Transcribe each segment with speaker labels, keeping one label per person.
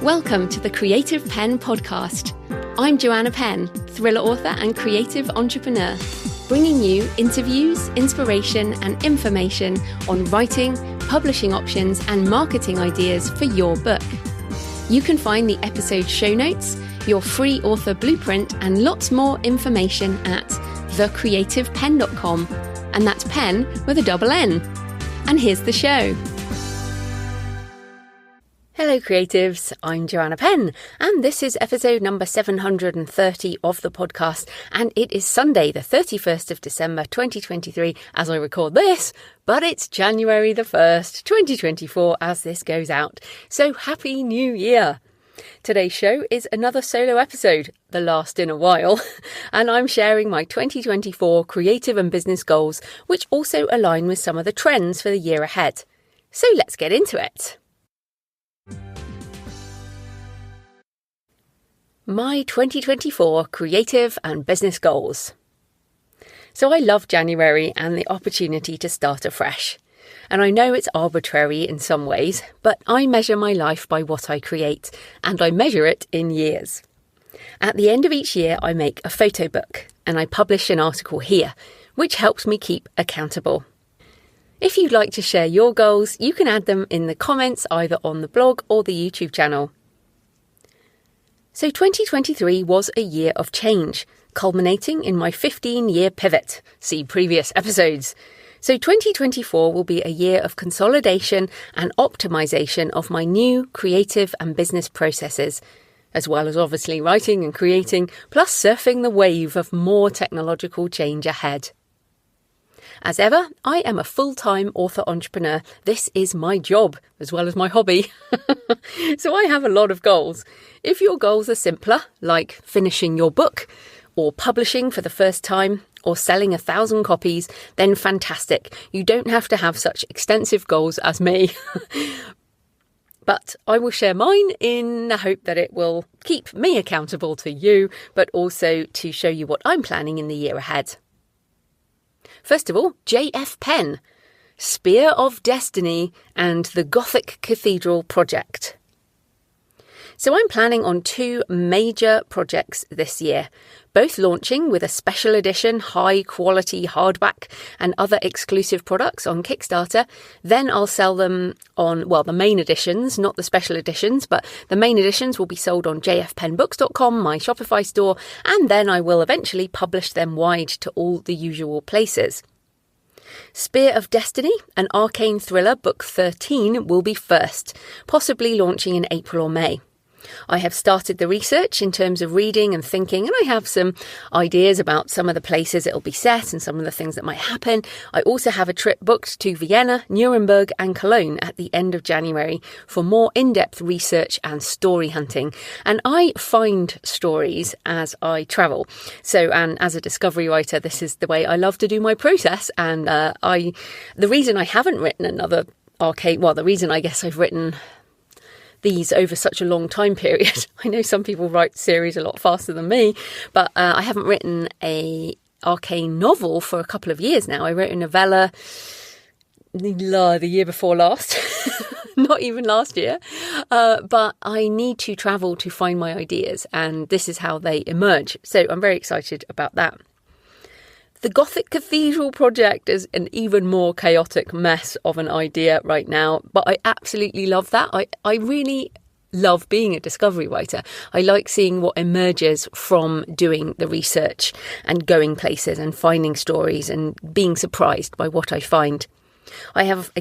Speaker 1: Welcome to the Creative Penn podcast. I'm Joanna Penn, thriller author and creative entrepreneur, bringing you interviews, inspiration and information on writing, publishing options and marketing ideas for your book. You can find the episode show notes, your free author blueprint and lots more information at thecreativepenn.com, and that's pen with a double N. And here's the show. Hello creatives, I'm Joanna Penn and this is episode number 730 of the podcast, and it is Sunday the 31st of December 2023 as I record this, but it's January the 1st 2024 as this goes out, so happy new year! Today's show is another solo episode, the last in a while, and I'm sharing my 2024 creative and business goals which also align with some of the trends for the year ahead. So let's get into it. My 2024 creative and business goals. So I love January and the opportunity to start afresh. And I know it's arbitrary in some ways, but I measure my life by what I create, and I measure it in years. At the end of each year, I make a photo book, and I publish an article here, which helps me keep accountable. If you'd like to share your goals, you can add them in the comments either on the blog or the YouTube channel. So 2023 was a year of change, culminating in my 15-year pivot. See previous episodes. So 2024 will be a year of consolidation and optimization of my new creative and business processes, as well as obviously writing and creating, plus surfing the wave of more technological change ahead. As ever, I am a full-time author entrepreneur. This is my job, as well as my hobby. So I have a lot of goals. If your goals are simpler, like finishing your book, or publishing for the first time, or selling 1,000 copies, then fantastic. You don't have to have such extensive goals as me. But I will share mine in the hope that it will keep me accountable to you, but also to show you what I'm planning in the year ahead. First of all, J.F. Penn, Spear of Destiny and the Gothic Cathedral project. So I'm planning on two major projects this year, both launching with a special edition, high quality hardback and other exclusive products on Kickstarter. Then I'll sell them on, the main editions, not the special editions, but the main editions will be sold on jfpennbooks.com, my Shopify store, and then I will eventually publish them wide to all the usual places. Spear of Destiny, an arcane thriller, book 13, will be first, possibly launching in April or May. I have started the research in terms of reading and thinking, and I have some ideas about some of the places it'll be set and some of the things that might happen. I also have a trip booked to Vienna, Nuremberg and Cologne at the end of January for more in-depth research and story hunting. And I find stories as I travel. And as a discovery writer, this is the way I love to do my process. And the reason I haven't written another the reason I guess I've written these over such a long time period. I know some people write series a lot faster than me, but I haven't written a arcane novel for a couple of years now. I wrote a novella the year before last, not even last year, but I need to travel to find my ideas, and this is how they emerge. So I'm very excited about that. The Gothic Cathedral project is an even more chaotic mess of an idea right now, but I absolutely love that. I really love being a discovery writer. I like seeing what emerges from doing the research and going places and finding stories and being surprised by what I find. I have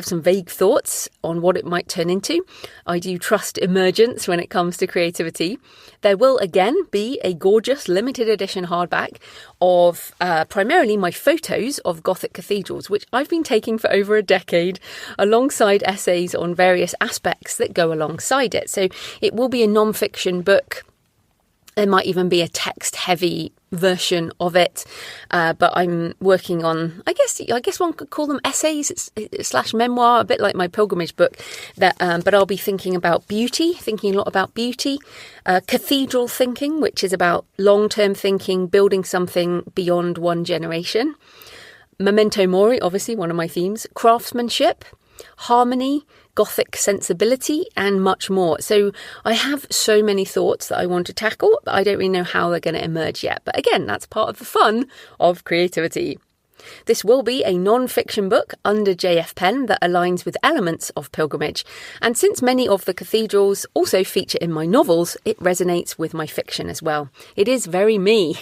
Speaker 1: some vague thoughts on what it might turn into. I do trust emergence when it comes to creativity. There will again be a gorgeous limited edition hardback of primarily my photos of Gothic cathedrals, which I've been taking for over a decade, alongside essays on various aspects that go alongside it. So it will be a non-fiction book. There might even be a text-heavy version of it, but I'm working on, I guess one could call them essays / memoir, a bit like my pilgrimage book. But I'll be thinking a lot about beauty, cathedral thinking, which is about long-term thinking, building something beyond one generation. Memento mori, obviously one of my themes, craftsmanship, harmony, Gothic sensibility, and much more. So I have so many thoughts that I want to tackle, but I don't really know how they're going to emerge yet. But again, that's part of the fun of creativity. This will be a non-fiction book under JF Penn that aligns with elements of pilgrimage. And since many of the cathedrals also feature in my novels, it resonates with my fiction as well. It is very me,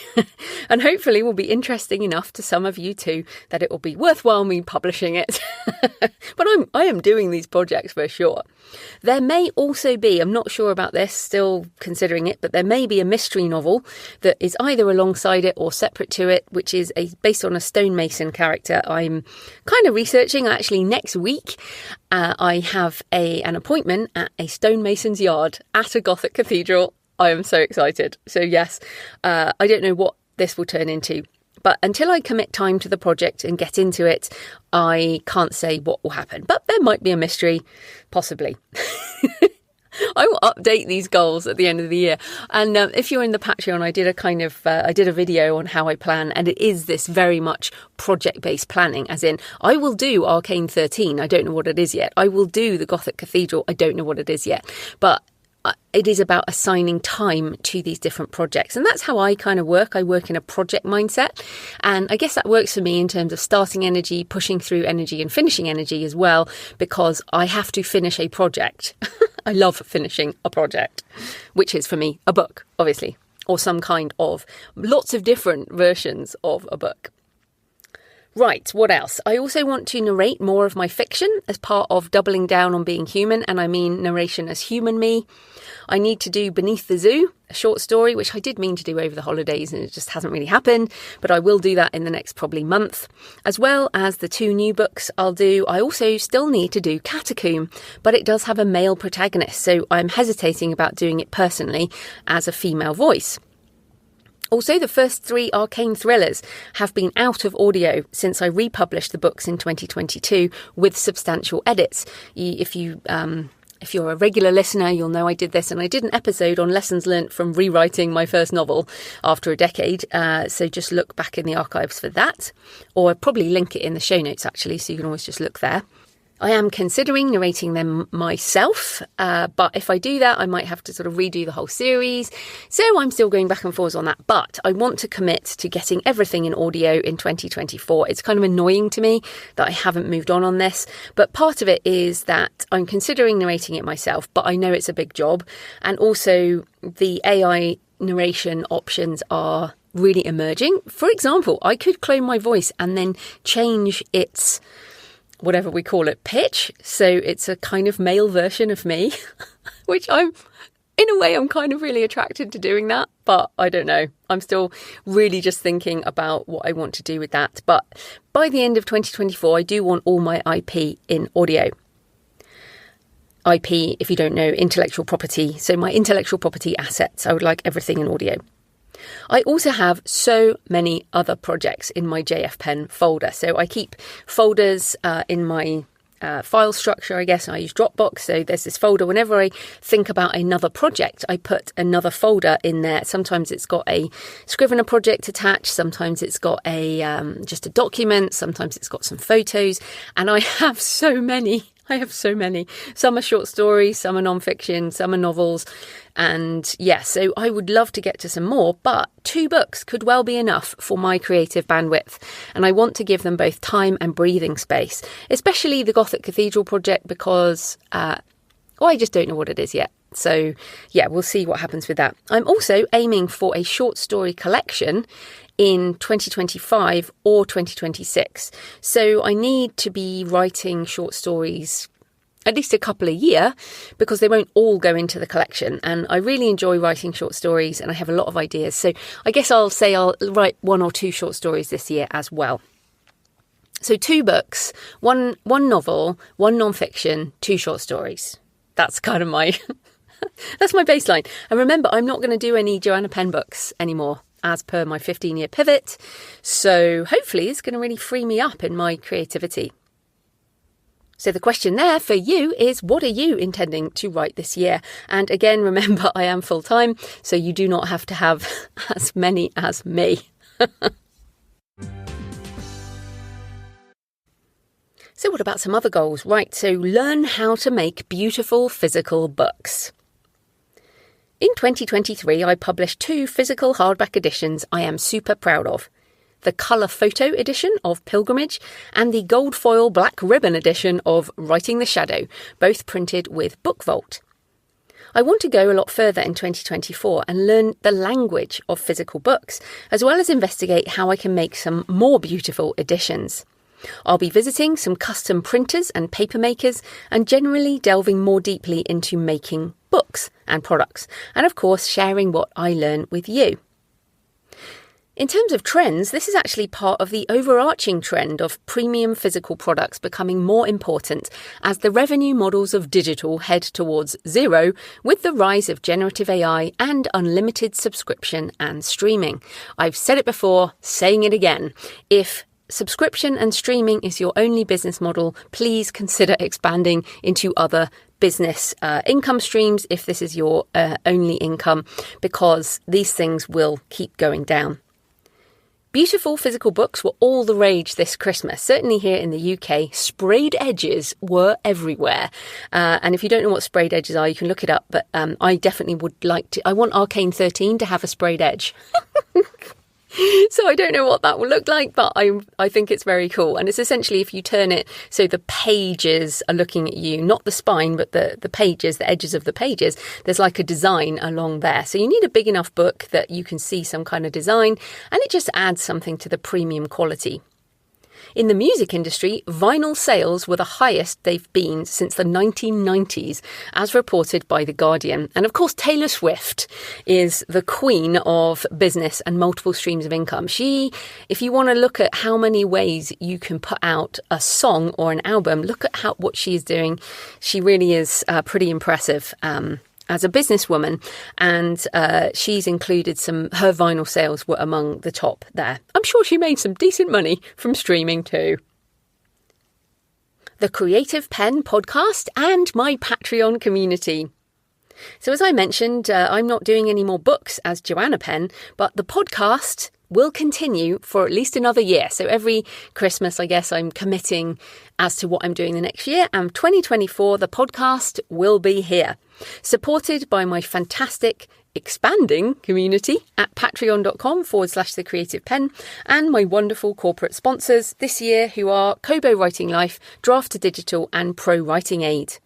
Speaker 1: and hopefully will be interesting enough to some of you too that it will be worthwhile me publishing it. But I am doing these projects for sure. There may also be, I'm not sure about this, still considering it, but there may be a mystery novel that is either alongside it or separate to it, which is based on a stonemason character I'm kind of researching. Actually, next week, I have an appointment at a stonemason's yard at a Gothic cathedral. I am so excited. So yes, I don't know what this will turn into. But until I commit time to the project and get into it, I can't say what will happen. But there might be a mystery, possibly. I will update these goals at the end of the year. And if you're in the Patreon, I did a video on how I plan. And it is this very much project-based planning, as in I will do Arcane 13. I don't know what it is yet. I will do the Gothic Cathedral. I don't know what it is yet. But it is about assigning time to these different projects. And that's how I kind of work. I work in a project mindset. And I guess that works for me in terms of starting energy, pushing through energy and finishing energy as well, because I have to finish a project. I love finishing a project, which is for me a book, obviously, or some kind of lots of different versions of a book. Right, what else? I also want to narrate more of my fiction as part of doubling down on being human, and I mean narration as human me. I need to do Beneath the Zoo, a short story, which I did mean to do over the holidays and it just hasn't really happened, but I will do that in the next probably month. As well as the 2 new books I'll do, I also still need to do Catacomb, but it does have a male protagonist, so I'm hesitating about doing it personally as a female voice. Also, the first 3 Arcane thrillers have been out of audio since I republished the books in 2022 with substantial edits. If you're a regular listener, you'll know I did this, and I did an episode on lessons learnt from rewriting my first novel after a decade. So just look back in the archives for that, or I'll probably link it in the show notes actually, so you can always just look there. I am considering narrating them myself, but if I do that, I might have to sort of redo the whole series. So I'm still going back and forth on that, but I want to commit to getting everything in audio in 2024. It's kind of annoying to me that I haven't moved on this, but part of it is that I'm considering narrating it myself, but I know it's a big job. And also the AI narration options are really emerging. For example, I could clone my voice and then change its whatever we call it, pitch. So it's a kind of male version of me, which in a way, I'm kind of really attracted to doing that, but I don't know. I'm still really just thinking about what I want to do with that. But by the end of 2024, I do want all my IP in audio. IP, if you don't know, intellectual property. So my intellectual property assets, I would like everything in audio. I also have so many other projects in my JF Penn folder. So I keep folders in my file structure, I guess. I use Dropbox. So there's this folder. Whenever I think about another project, I put another folder in there. Sometimes it's got a Scrivener project attached. Sometimes it's got just a document. Sometimes it's got some photos. And I have so many. Some are short stories, some are non-fiction, some are novels. And so I would love to get to some more, but 2 books could well be enough for my creative bandwidth. And I want to give them both time and breathing space, especially the Gothic Cathedral project, because I just don't know what it is yet. So we'll see what happens with that. I'm also aiming for a short story collection in 2025 or 2026. So I need to be writing short stories at least a couple a year, because they won't all go into the collection. And I really enjoy writing short stories and I have a lot of ideas. So I guess I'll write 1 or 2 short stories this year as well. So 2 books, one novel, 1 non-fiction, 2 short stories. That's kind of that's my baseline. And remember, I'm not going to do any Joanna Penn books anymore, as per my 15-year pivot. So hopefully it's going to really free me up in my creativity. So the question there for you is, what are you intending to write this year? And again, remember, I am full-time, so you do not have to have as many as me. So what about some other goals? Right, so learn how to make beautiful physical books. In 2023, I published 2 physical hardback editions I am super proud of. The colour photo edition of Pilgrimage and the gold foil black ribbon edition of Writing the Shadow, both printed with Book Vault. I want to go a lot further in 2024 and learn the language of physical books, as well as investigate how I can make some more beautiful editions. I'll be visiting some custom printers and paper makers and generally delving more deeply into making books and products, and of course sharing what I learn with you. In terms of trends, this is actually part of the overarching trend of premium physical products becoming more important as the revenue models of digital head towards zero with the rise of generative AI and unlimited subscription and streaming. I've said it before, saying it again. If subscription and streaming is your only business model, please consider expanding into other business income streams if this is your only income, because these things will keep going down. Beautiful physical books were all the rage this Christmas. Certainly here in the UK, sprayed edges were everywhere. And if you don't know what sprayed edges are, you can look it up. But I definitely would like to. I want Arcane 13 to have a sprayed edge. So I don't know what that will look like, but I think it's very cool. And it's essentially if you turn it so the pages are looking at you, not the spine, but the pages, the edges of the pages, there's like a design along there. So you need a big enough book that you can see some kind of design, and it just adds something to the premium quality. In the music industry, vinyl sales were the highest they've been since the 1990s, as reported by The Guardian. And of course, Taylor Swift is the queen of business and multiple streams of income. If you want to look at how many ways you can put out a song or an album, look at what she is doing. She really is pretty impressive. As a businesswoman, and she's included her vinyl sales were among the top there. I'm sure she made some decent money from streaming too. The Creative Penn podcast and my Patreon community. So as I mentioned, I'm not doing any more books as Joanna Penn, but the podcast will continue for at least another year. So every Christmas, I guess I'm committing as to what I'm doing the next year. And 2024, the podcast will be here, supported by my fantastic expanding community at patreon.com/The Creative Penn and my wonderful corporate sponsors this year who are Kobo Writing Life, Draft to Digital and Pro Writing Aid.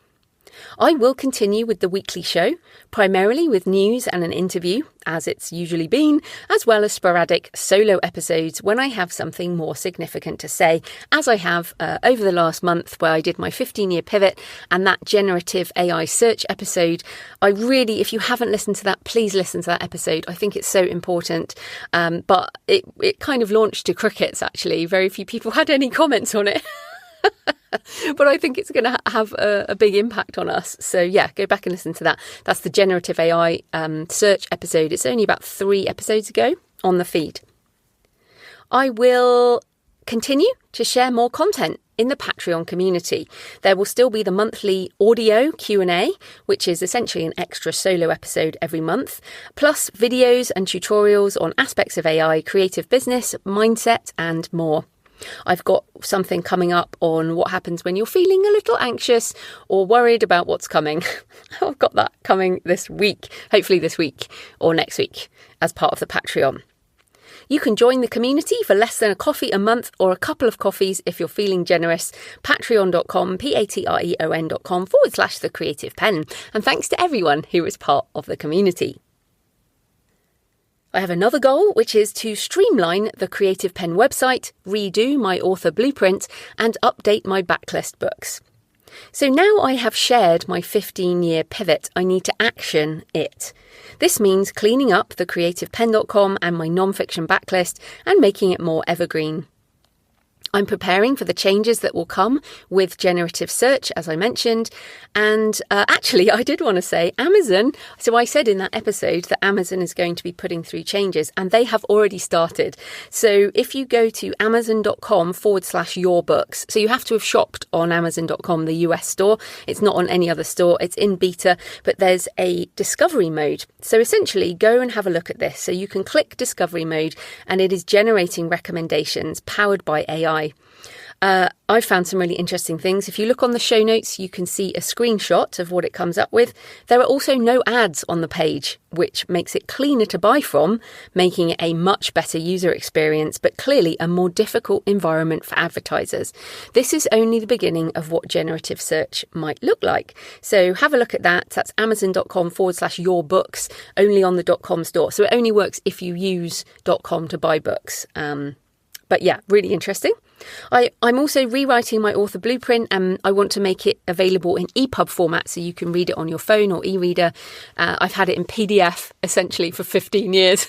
Speaker 1: I will continue with the weekly show, primarily with news and an interview, as it's usually been, as well as sporadic solo episodes when I have something more significant to say, as I have over the last month where I did my 15-year pivot and that generative AI search episode. If you haven't listened to that, please listen to that episode. I think it's so important. But it kind of launched to crickets, actually. Very few people had any comments on it. But I think it's going to have a big impact on us. So yeah, go back and listen to that. That's the generative AI search episode. It's only about 3 episodes ago on the feed. I will continue to share more content in the Patreon community. There will still be the monthly audio Q&A, which is essentially an extra solo episode every month, plus videos and tutorials on aspects of AI, creative business, mindset, and more. I've got something coming up on what happens when you're feeling a little anxious or worried about what's coming. I've got that coming this week, hopefully this week or next week as part of the Patreon. You can join the community for less than a coffee a month or a couple of coffees if you're feeling generous. Patreon.com, patreon.com/The Creative Penn. And thanks to everyone who is part of the community. I have another goal, which is to streamline the Creative Penn website, redo my author blueprint, and update my backlist books. So now I have shared my 15-year pivot, I need to action it. This means cleaning up the creativepenn.com and my non-fiction backlist and making it more evergreen. I'm preparing for the changes that will come with generative search, as I mentioned. And actually, I did want to say Amazon. So I said in that episode that Amazon is going to be putting through changes, and they have already started. So if you go to amazon.com/your books, so you have to have shopped on amazon.com, the US store. It's not on any other store. It's in beta, but there's a discovery mode. So essentially, go and have a look at this. So you can click discovery mode, and it is generating recommendations powered by AI. I found some really interesting things. If you look on the show notes, you can see a screenshot of what it comes up with. There are also no ads on the page, which makes it cleaner to buy from, making it a much better user experience, but clearly a more difficult environment for advertisers. This is only the beginning of what generative search might look like. So have a look at that. That's amazon.com/yourbooks, only on the .com store. So it only works if you use .com to buy books. But yeah, really interesting. I'm also rewriting my author blueprint, and I want to make it available in EPUB format so you can read it on your phone or e-reader. I've had it in PDF essentially for 15 years.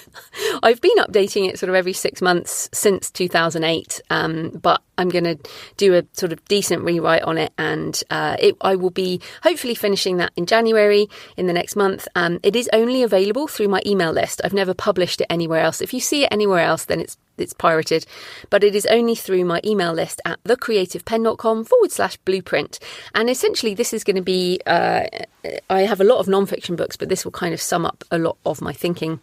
Speaker 1: I've been updating it sort of every 6 months since 2008, but I'm going to do a sort of decent rewrite on it, and I will be hopefully finishing that in January in the next month. It is only available through my email list. I've never published it anywhere else. If you see it anywhere else, then it's pirated, but it is only through my email list at thecreativepenn.com/blueprint. And essentially this is going to be, I have a lot of non-fiction books, but this will kind of sum up a lot of my thinking.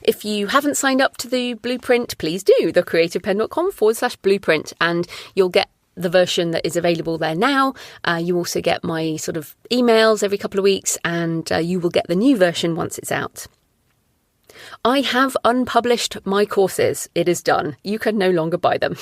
Speaker 1: If you haven't signed up to the blueprint, please do, thecreativepenn.com/blueprint, and you'll get the version that is available there now. You also get my sort of emails every couple of weeks, and you will get the new version once it's out. I have unpublished my courses. It is done. You can no longer buy them.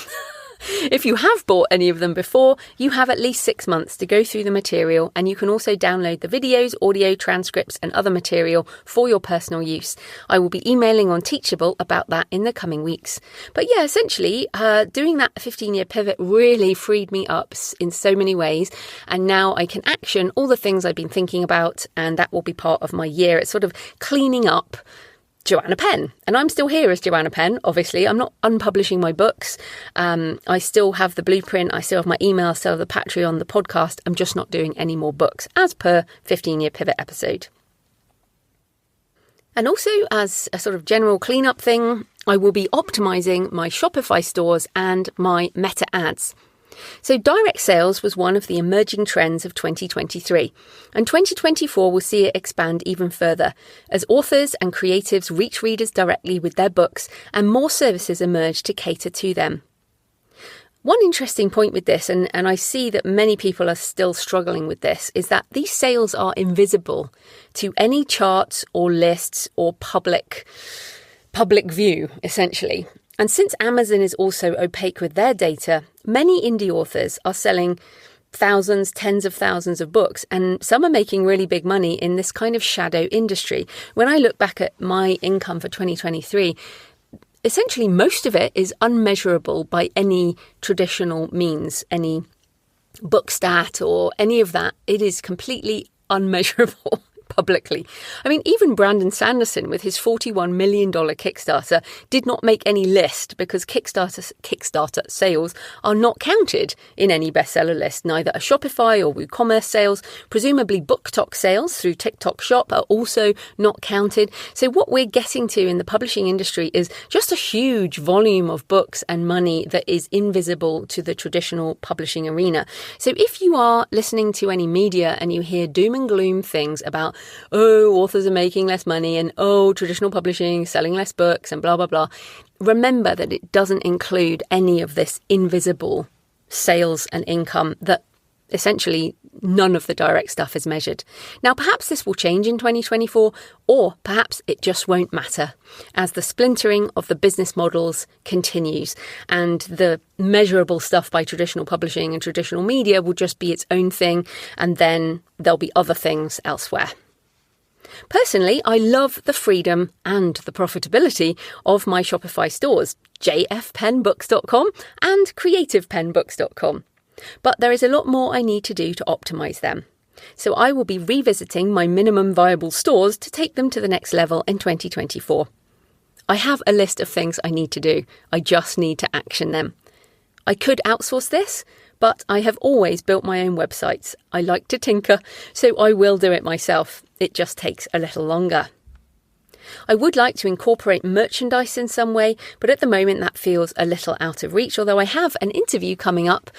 Speaker 1: If you have bought any of them before, you have at least 6 months to go through the material, and you can also download the videos, audio, transcripts and other material for your personal use. I will be emailing on Teachable about that in the coming weeks. But yeah, essentially, doing that 15-year pivot really freed me up in so many ways, and now I can action all the things I've been thinking about, and that will be part of my year. It's sort of cleaning up Joanna Penn. And I'm still here as Joanna Penn, obviously. I'm not unpublishing my books. I still have the blueprint. I still have my email, I still have the Patreon, the podcast. I'm just not doing any more books as per 15-year pivot episode. And also, as a sort of general cleanup thing, I will be optimizing my Shopify stores and my meta ads. So direct sales was one of the emerging trends of 2023, and 2024 will see it expand even further as authors and creatives reach readers directly with their books and more services emerge to cater to them. One interesting point with this, and I see that many people are still struggling with this, is that these sales are invisible to any charts or lists or public view, essentially. And since Amazon is also opaque with their data, many indie authors are selling thousands, tens of thousands of books, and some are making really big money in this kind of shadow industry. When I look back at my income for 2023, essentially most of it is unmeasurable by any traditional means, any book stat or any of that. It is completely unmeasurable. Publicly. I mean, even Brandon Sanderson with his $41 million Kickstarter did not make any list because Kickstarter sales are not counted in any bestseller list. Neither are Shopify or WooCommerce sales. Presumably BookTok sales through TikTok Shop are also not counted. So what we're getting to in the publishing industry is just a huge volume of books and money that is invisible to the traditional publishing arena. So if you are listening to any media and you hear doom and gloom things about authors are making less money and traditional publishing selling less books and blah blah blah, remember that it doesn't include any of this invisible sales and income that essentially none of the direct stuff is measured. Now perhaps this will change in 2024, or perhaps it just won't matter as the splintering of the business models continues and the measurable stuff by traditional publishing and traditional media will just be its own thing, and then there'll be other things elsewhere. Personally, I love the freedom and the profitability of my Shopify stores, jfpennbooks.com and creativepennbooks.com. But there is a lot more I need to do to optimize them. So I will be revisiting my minimum viable stores to take them to the next level in 2024. I have a list of things I need to do. I just need to action them. I could outsource this, but I have always built my own websites. I like to tinker, so I will do it myself. It just takes a little longer. I would like to incorporate merchandise in some way, but at the moment that feels a little out of reach, although I have an interview coming up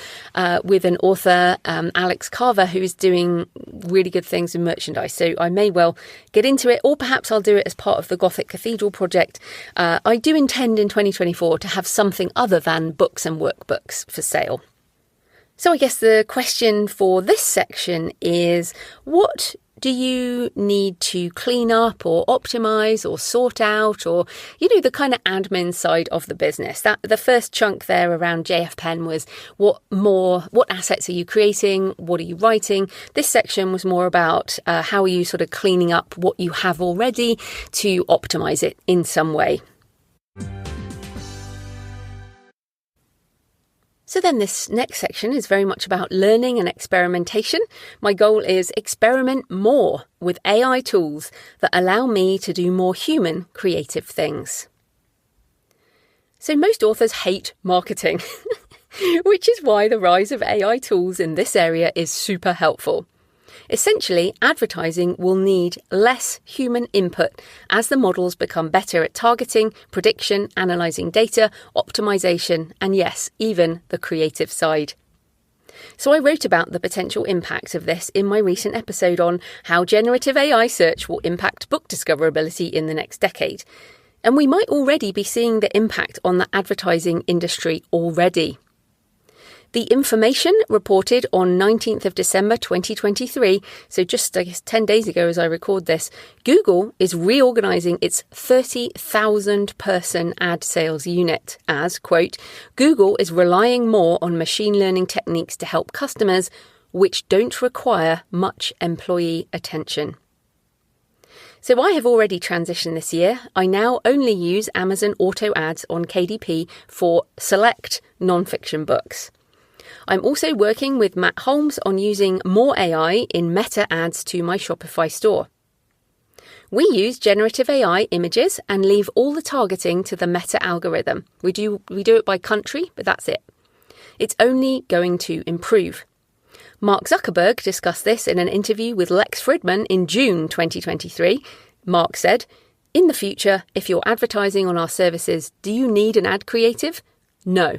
Speaker 1: with an author, Alex Carver, who is doing really good things in merchandise. So I may well get into it, or perhaps I'll do it as part of the Gothic Cathedral project. I do intend in 2024 to have something other than books and workbooks for sale. So I guess the question for this section is, what do you need to clean up or optimize or sort out, or, the kind of admin side of the business? That the first chunk there around JF Penn was what assets are you creating? What are you writing? This section was more about how are you sort of cleaning up what you have already to optimize it in some way. So then this next section is very much about learning and experimentation. My goal is experiment more with AI tools that allow me to do more human creative things. So most authors hate marketing, which is why the rise of AI tools in this area is super helpful. Essentially, advertising will need less human input as the models become better at targeting, prediction, analysing data, optimization, and yes, even the creative side. So I wrote about the potential impacts of this in my recent episode on how generative AI search will impact book discoverability in the next decade. And we might already be seeing the impact on the advertising industry already. The Information reported on 19th of December 2023, so just 10 days ago as I record this, Google is reorganising its 30,000 person ad sales unit as, quote, Google is relying more on machine learning techniques to help customers, which don't require much employee attention. So I have already transitioned this year. I now only use Amazon Auto Ads on KDP for select non-fiction books. I'm also working with Matt Holmes on using more AI in meta ads to my Shopify store. We use generative AI images and leave all the targeting to the meta algorithm. We do it by country, but that's it. It's only going to improve. Mark Zuckerberg discussed this in an interview with Lex Fridman in June 2023. Mark said, "In the future, if you're advertising on our services, do you need an ad creative? No.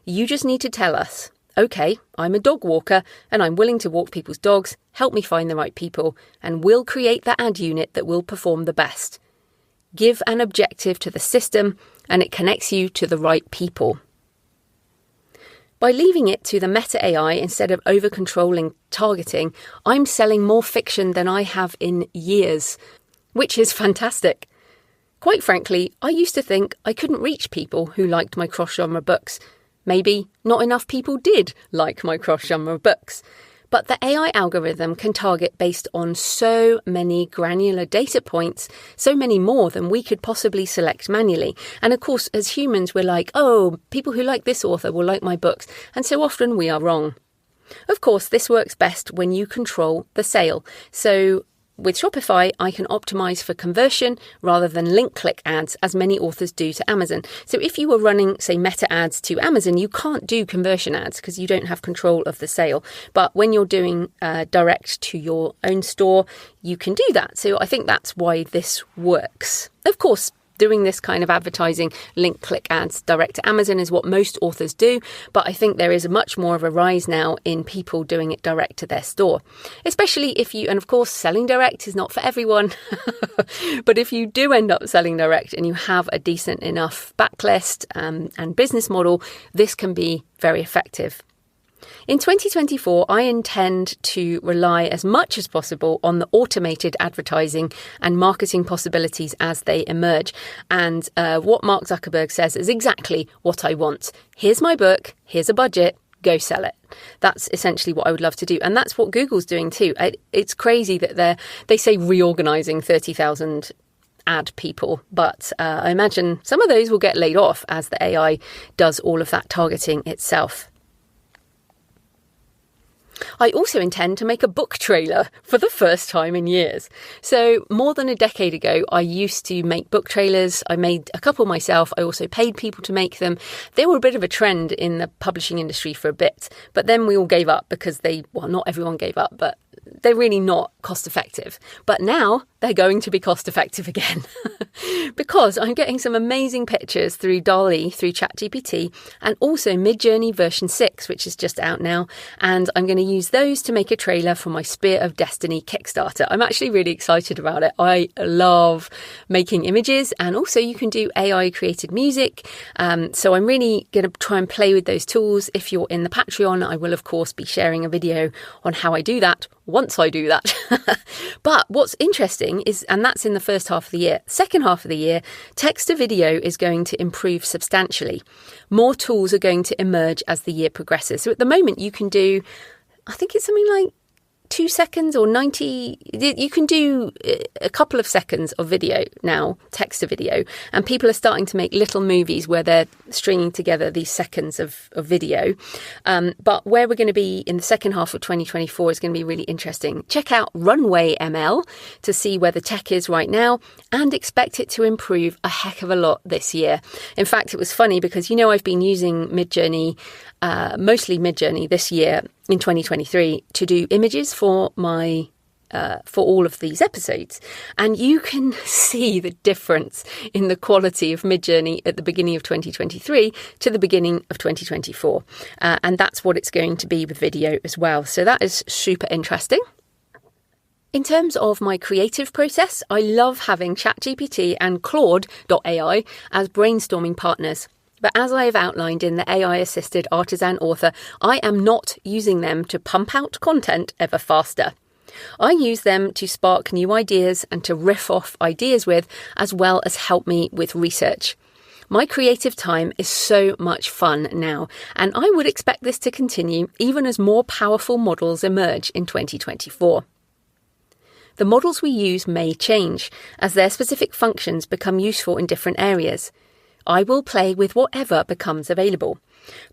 Speaker 1: You just need to tell us, okay, I'm a dog walker and I'm willing to walk people's dogs, help me find the right people, and we'll create the ad unit that will perform the best. Give an objective to the system and it connects you to the right people." By leaving it to the meta AI instead of over-controlling targeting, I'm selling more fiction than I have in years, which is fantastic. Quite frankly, I used to think I couldn't reach people who liked my cross-genre books. Maybe not enough people did like my cross-genre books. But the AI algorithm can target based on so many granular data points, so many more than we could possibly select manually. And of course, as humans, we're like, oh, people who like this author will like my books. And so often we are wrong. Of course, this works best when you control the sale. So with Shopify, I can optimize for conversion rather than link click ads, as many authors do to Amazon. So if you were running, say, meta ads to Amazon, you can't do conversion ads because you don't have control of the sale. But when you're doing direct to your own store, you can do that. So I think that's why this works. Of course, doing this kind of advertising, link click ads direct to Amazon is what most authors do, but I think there is much more of a rise now in people doing it direct to their store. Especially if you, and of course selling direct is not for everyone, but if you do end up selling direct and you have a decent enough backlist and business model, this can be very effective. In 2024, I intend to rely as much as possible on the automated advertising and marketing possibilities as they emerge. And what Mark Zuckerberg says is exactly what I want. Here's my book, here's a budget, go sell it. That's essentially what I would love to do. And that's what Google's doing too. It's crazy that they say reorganizing 30,000 ad people, but I imagine some of those will get laid off as the AI does all of that targeting itself. I also intend to make a book trailer for the first time in years. So more than a decade ago, I used to make book trailers. I made a couple myself. I also paid people to make them. They were a bit of a trend in the publishing industry for a bit, but then we all gave up because not everyone gave up, but they're really not cost effective. But now they're going to be cost effective again because I'm getting some amazing pictures through DALL-E, through ChatGPT, and also Midjourney version 6, which is just out now. And I'm going to use those to make a trailer for my Spear of Destiny Kickstarter. I'm actually really excited about it. I love making images, and also you can do AI created music. So I'm really going to try and play with those tools. If you're in the Patreon, I will of course be sharing a video on how I do that once I do that. But what's interesting is, and that's in the first half of the year, second half of the year, text to video is going to improve substantially. More tools are going to emerge as the year progresses. So at the moment you can do, I think it's something like 2 seconds or 90, you can do a couple of seconds of video now, text to video, and people are starting to make little movies where they're stringing together these seconds of video. But where we're going to be in the second half of 2024 is going to be really interesting. Check out Runway ML to see where the tech is right now, and expect it to improve a heck of a lot this year. In fact, it was funny because, I've been using Midjourney, mostly Midjourney this year in 2023 to do images for my for all of these episodes, and you can see the difference in the quality of Midjourney at the beginning of 2023 to the beginning of 2024, and that's what it's going to be with video as well. So that is super interesting. In terms of my creative process, I love having ChatGPT and Claude.ai as brainstorming partners. But as I have outlined in the AI-assisted Artisan Author, I am not using them to pump out content ever faster. I use them to spark new ideas and to riff off ideas with, as well as help me with research. My creative time is so much fun now, and I would expect this to continue even as more powerful models emerge in 2024. The models we use may change as their specific functions become useful in different areas. I will play with whatever becomes available.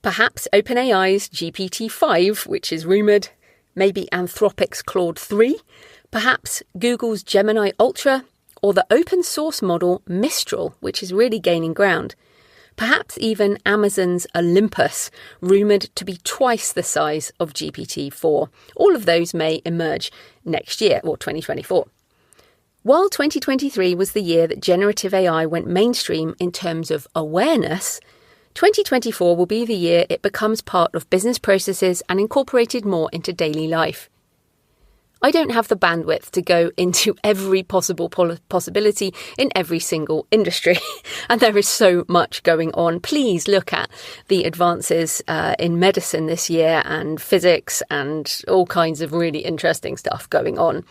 Speaker 1: Perhaps OpenAI's GPT-5, which is rumoured, maybe Anthropic's Claude 3, perhaps Google's Gemini Ultra, or the open source model Mistral, which is really gaining ground. Perhaps even Amazon's Olympus, rumoured to be twice the size of GPT-4. All of those may emerge next year, or 2024. While 2023 was the year that generative AI went mainstream in terms of awareness, 2024 will be the year it becomes part of business processes and incorporated more into daily life. I don't have the bandwidth to go into every possible possibility in every single industry, and there is so much going on. Please look at the advances in medicine this year and physics and all kinds of really interesting stuff going on.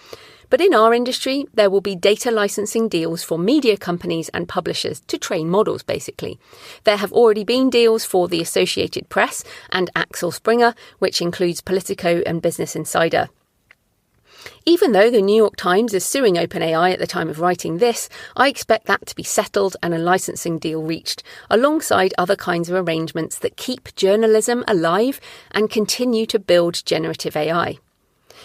Speaker 1: But in our industry, there will be data licensing deals for media companies and publishers to train models, basically. There have already been deals for the Associated Press and Axel Springer, which includes Politico and Business Insider. Even though the New York Times is suing OpenAI at the time of writing this, I expect that to be settled and a licensing deal reached, alongside other kinds of arrangements that keep journalism alive and continue to build generative AI.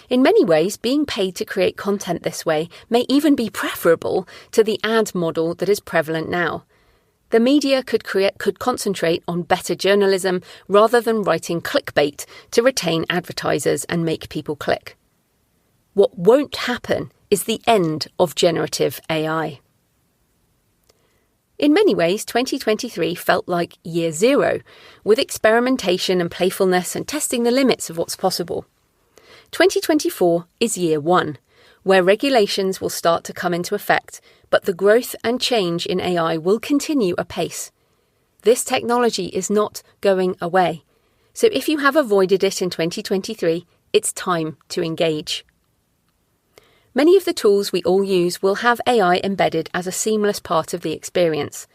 Speaker 1: In many ways, being paid to create content this way may even be preferable to the ad model that is prevalent now. The media could concentrate on better journalism rather than writing clickbait to retain advertisers and make people click. What won't happen is the end of generative AI. In many ways, 2023 felt like year zero, with experimentation and playfulness and testing the limits of what's possible. 2024 is year one, where regulations will start to come into effect, but the growth and change in AI will continue apace. This technology is not going away. So if you have avoided it in 2023, it's time to engage. Many of the tools we all use will have AI embedded as a seamless part of the experience.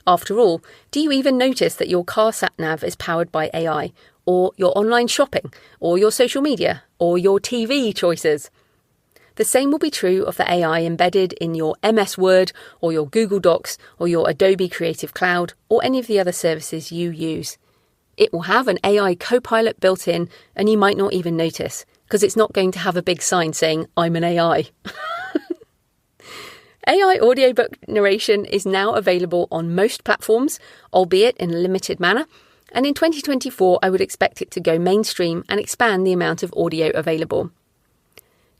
Speaker 1: After all, do you even notice that your car sat-nav is powered by AI, or your online shopping, or your social media, or your TV choices? The same will be true of the AI embedded in your MS Word, or your Google Docs, or your Adobe Creative Cloud, or any of the other services you use. It will have an AI copilot built in, and you might not even notice, because it's not going to have a big sign saying, "I'm an AI." AI audiobook narration is now available on most platforms, albeit in a limited manner, and in 2024 I would expect it to go mainstream and expand the amount of audio available.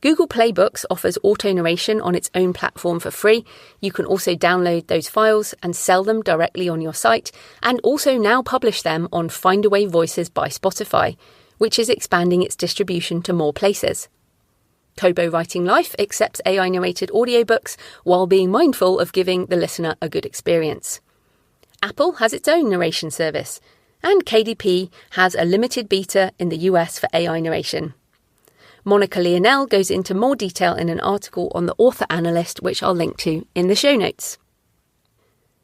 Speaker 1: Google Play Books offers auto-narration on its own platform for free. You can also download those files and sell them directly on your site, and also now publish them on Findaway Voices by Spotify, which is expanding its distribution to more places. Kobo Writing Life accepts AI-narrated audiobooks while being mindful of giving the listener a good experience. Apple has its own narration service, and KDP has a limited beta in the US for AI narration. Monica Leonel goes into more detail in an article on the Author Analyst, which I'll link to in the show notes.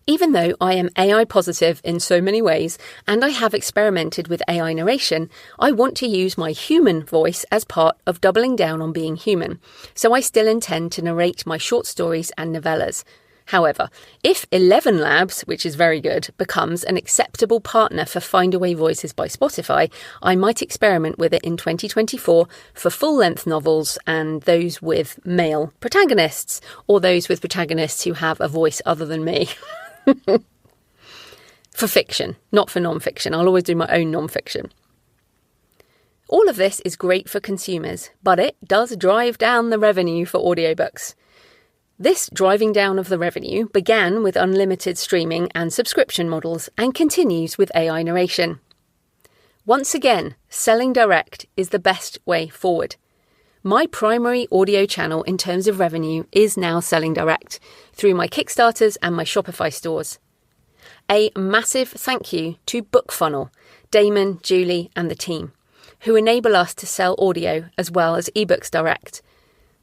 Speaker 1: Even though I am AI positive in so many ways, and I have experimented with AI narration, I want to use my human voice as part of doubling down on being human, so I still intend to narrate my short stories and novellas. However, if 11 Labs, which is very good, becomes an acceptable partner for Findaway Voices by Spotify, I might experiment with it in 2024 for full-length novels and those with male protagonists, or those with protagonists who have a voice other than me. For fiction, not for non-fiction. I'll always do my own non-fiction. All of this is great for consumers, but it does drive down the revenue for audiobooks. This driving down of the revenue began with unlimited streaming and subscription models and continues with AI narration. Once again, selling direct is the best way forward. My primary audio channel in terms of revenue is now selling direct through my Kickstarters and my Shopify stores. A massive thank you to BookFunnel, Damon, Julie and the team, who enable us to sell audio as well as ebooks direct.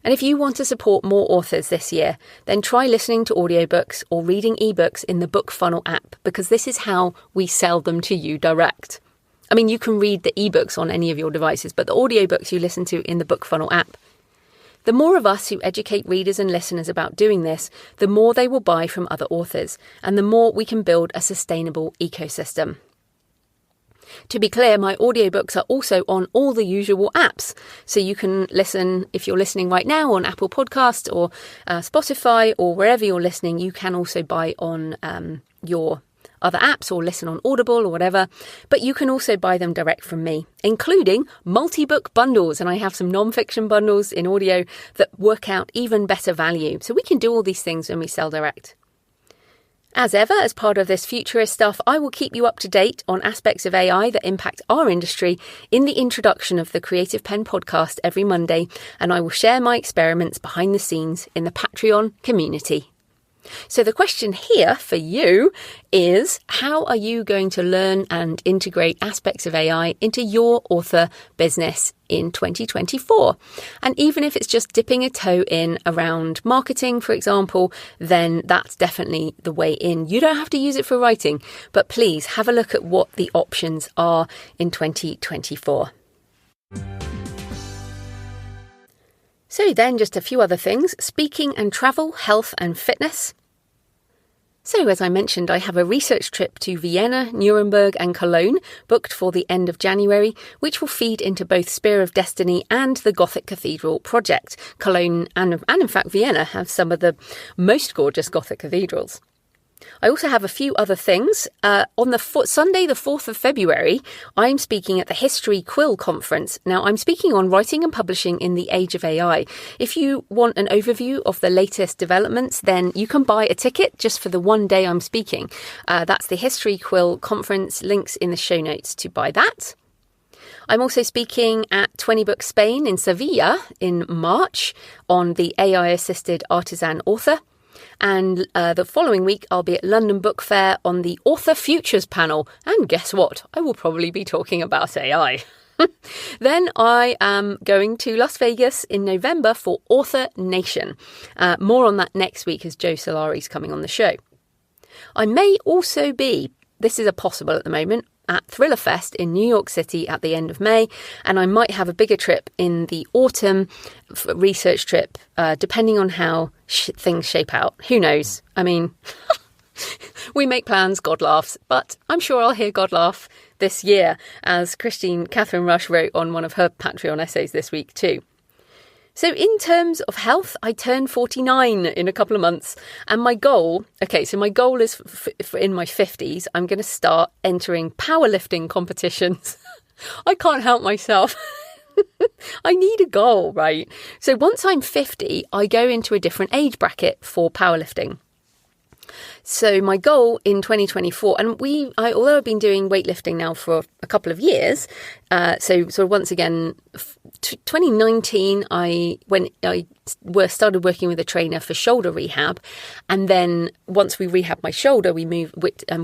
Speaker 1: And if you want to support more authors this year, then try listening to audiobooks or reading ebooks in the BookFunnel app, because this is how we sell them to you direct. I mean, you can read the ebooks on any of your devices, but the audiobooks you listen to in the BookFunnel app. The more of us who educate readers and listeners about doing this, the more they will buy from other authors, and the more we can build a sustainable ecosystem. To be clear, my audiobooks are also on all the usual apps. So you can listen, if you're listening right now, on Apple Podcasts or Spotify or wherever you're listening, you can also buy on your other apps or listen on Audible or whatever. But you can also buy them direct from me, including multi-book bundles. And I have some non-fiction bundles in audio that work out even better value. So we can do all these things when we sell direct. As ever, as part of this futurist stuff, I will keep you up to date on aspects of AI that impact our industry in the introduction of the Creative Penn podcast every Monday, and I will share my experiments behind the scenes in the Patreon community. So the question here for you is, how are you going to learn and integrate aspects of AI into your author business in 2024? And even if it's just dipping a toe in around marketing, for example, then that's definitely the way in. You don't have to use it for writing, but please have a look at what the options are in 2024. So then just a few other things: speaking and travel, health and fitness. So as I mentioned, I have a research trip to Vienna, Nuremberg and Cologne booked for the end of January, which will feed into both Spear of Destiny and the Gothic Cathedral project. Cologne and in fact Vienna have some of the most gorgeous Gothic cathedrals. I also have a few other things. On the Sunday, the 4th of February, I'm speaking at the History Quill Conference. Now, I'm speaking on writing and publishing in the age of AI. If you want an overview of the latest developments, then you can buy a ticket just for the one day I'm speaking. That's the History Quill Conference. Links in the show notes to buy that. I'm also speaking at 20 Book Spain in Sevilla in March on the AI-assisted artisan author. And the following week, I'll be at London Book Fair on the Author Futures panel. And guess what? I will probably be talking about AI. Then I am going to Las Vegas in November for Author Nation. More on that next week as Joe Solari's coming on the show. I may also be, this is a possible at the moment, at Thriller Fest in New York City at the end of May, and I might have a bigger trip in the autumn, research trip, depending on how things shape out. Who knows? I mean, we make plans, God laughs, but I'm sure I'll hear God laugh this year, as Catherine Rush wrote on one of her Patreon essays this week too. So in terms of health, I turn 49 in a couple of months, and my goal is for in my 50s, I'm going to start entering powerlifting competitions. I can't help myself. I need a goal, right? So once I'm 50, I go into a different age bracket for powerlifting. So my goal in 2024, and although I've been doing weightlifting now for a couple of years, so once again, 2019, I started working with a trainer for shoulder rehab, and then once we rehabbed my shoulder, we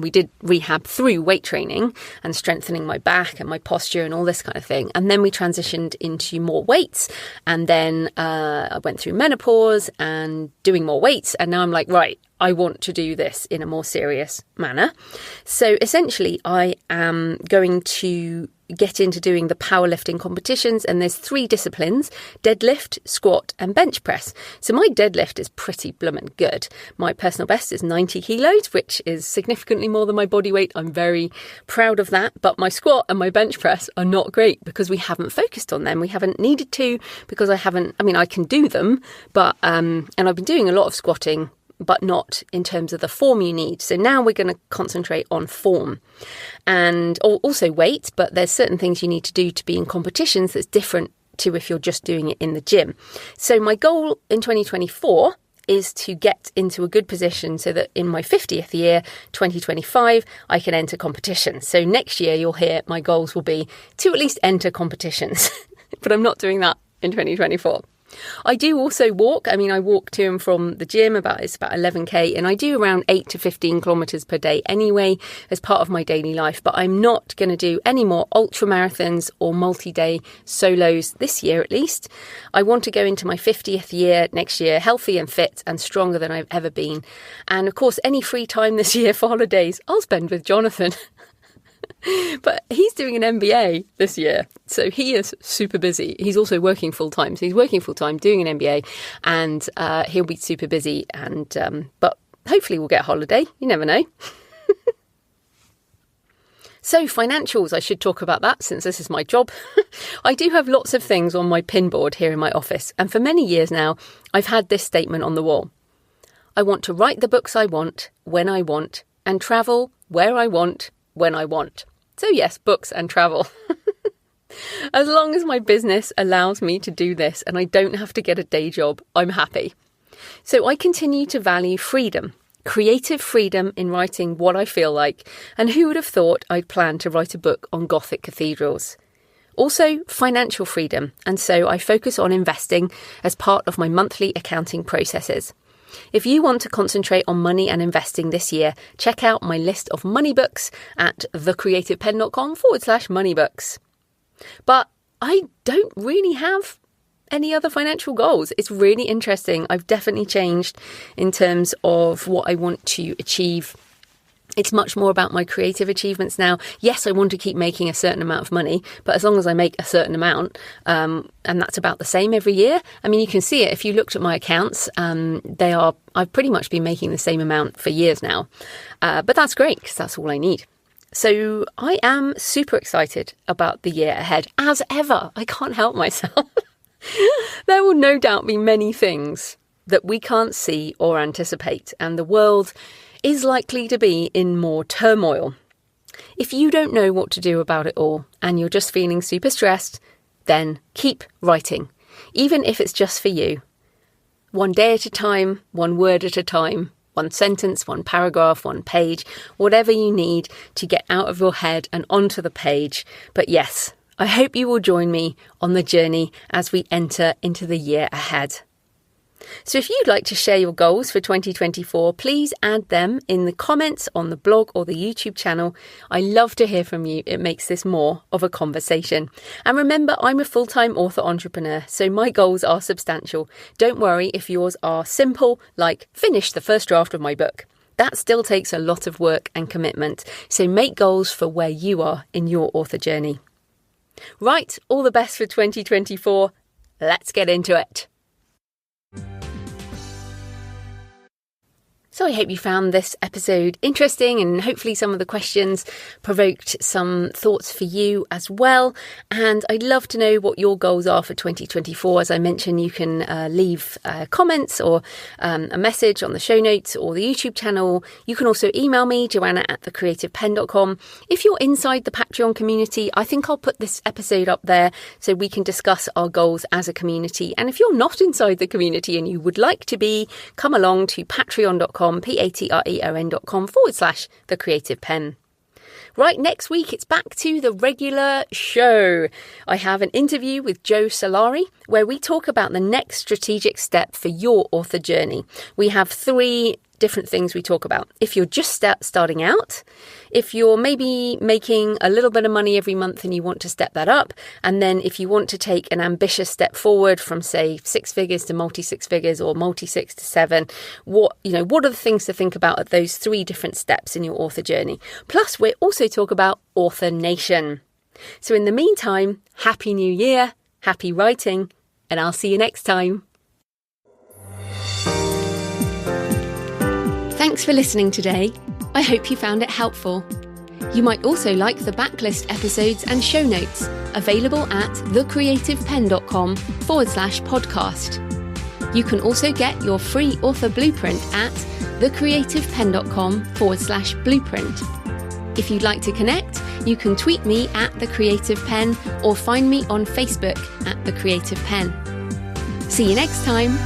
Speaker 1: did rehab through weight training and strengthening my back and my posture and all this kind of thing, and then we transitioned into more weights, and then I went through menopause and doing more weights, and now I'm like, right, I want to do this in a more serious manner. So essentially, I am going to get into doing the powerlifting competitions, and there's 3 disciplines: deadlift, squat and bench press. So my deadlift is pretty bloomin' good. My personal best is 90 kilos, which is significantly more than my body weight. I'm very proud of that. But my squat and my bench press are not great because we haven't focused on them. We haven't needed to, because I can do them, but and I've been doing a lot of squatting, but not in terms of the form you need. So now we're going to concentrate on form and also weight, but there's certain things you need to do to be in competitions that's different to if you're just doing it in the gym. So my goal in 2024 is to get into a good position so that in my 50th year, 2025, I can enter competitions. So next year you'll hear my goals will be to at least enter competitions, but I'm not doing that in 2024. I do also walk. I walk to and from the gym, it's about 11k, and I do around 8 to 15 kilometres per day anyway as part of my daily life. But I'm not going to do any more ultra marathons or multi-day solos this year, at least. I want to go into my 50th year next year healthy and fit and stronger than I've ever been. And of course, any free time this year for holidays, I'll spend with Jonathan. But he's doing an MBA this year, so he is super busy. He's also working full time, so he's working full time doing an MBA, and he'll be super busy. And but hopefully we'll get a holiday. You never know. So financials, I should talk about that since this is my job. I do have lots of things on my pinboard here in my office, and for many years now, I've had this statement on the wall: I want to write the books I want, when I want, and travel where I want, when I want. So yes, books and travel. As long as my business allows me to do this and I don't have to get a day job, I'm happy. So I continue to value freedom, creative freedom in writing what I feel like. And who would have thought I'd planned to write a book on Gothic cathedrals? Also, financial freedom. And so I focus on investing as part of my monthly accounting processes. If you want to concentrate on money and investing this year, check out my list of money books at thecreativepen.com/moneybooks. But I don't really have any other financial goals. It's really interesting. I've definitely changed in terms of what I want to achieve. It's much more about my creative achievements now. Yes, I want to keep making a certain amount of money, but as long as I make a certain amount, and that's about the same every year. You can see it if you looked at my accounts. I've pretty much been making the same amount for years now. But that's great because that's all I need. So I am super excited about the year ahead, as ever. I can't help myself. There will no doubt be many things that we can't see or anticipate, and the world is likely to be in more turmoil. If you don't know what to do about it all and you're just feeling super stressed, then keep writing, even if it's just for you. One day at a time, one word at a time, one sentence, one paragraph, one page, whatever you need to get out of your head and onto the page. But yes, I hope you will join me on the journey as we enter into the year ahead. So if you'd like to share your goals for 2024, please add them in the comments on the blog or the YouTube channel. I love to hear from you. It makes this more of a conversation. And remember, I'm a full-time author entrepreneur, so my goals are substantial. Don't worry if yours are simple, like finish the first draft of my book. That still takes a lot of work and commitment. So make goals for where you are in your author journey. Right, all the best for 2024. Let's get into it. So I hope you found this episode interesting, and hopefully some of the questions provoked some thoughts for you as well. And I'd love to know what your goals are for 2024. As I mentioned, you can leave comments or a message on the show notes or the YouTube channel. You can also email me, joanna@thecreativepen.com. If you're inside the Patreon community, I think I'll put this episode up there so we can discuss our goals as a community. And if you're not inside the community and you would like to be, come along to patreon.com, patreon.com/thecreativepen. Right, next week it's back to the regular show. I have an interview with Joe Solari where we talk about the next strategic step for your author journey. We have 3 different things we talk about. If you're just starting out, if you're maybe making a little bit of money every month and you want to step that up, and then if you want to take an ambitious step forward from, say, 6 figures to multi-6 figures or multi-6 to 7, what are the things to think about at those 3 different steps in your author journey? Plus, we also talk about Author Nation. So in the meantime, Happy New Year, happy writing, and I'll see you next time. Thanks for listening today. I hope you found it helpful. You might also like the backlist episodes and show notes available at thecreativepen.com/podcast. You can also get your free author blueprint at thecreativepen.com/blueprint. If you'd like to connect, you can tweet me at The Creative Pen or find me on Facebook at The Creative Pen. See you next time.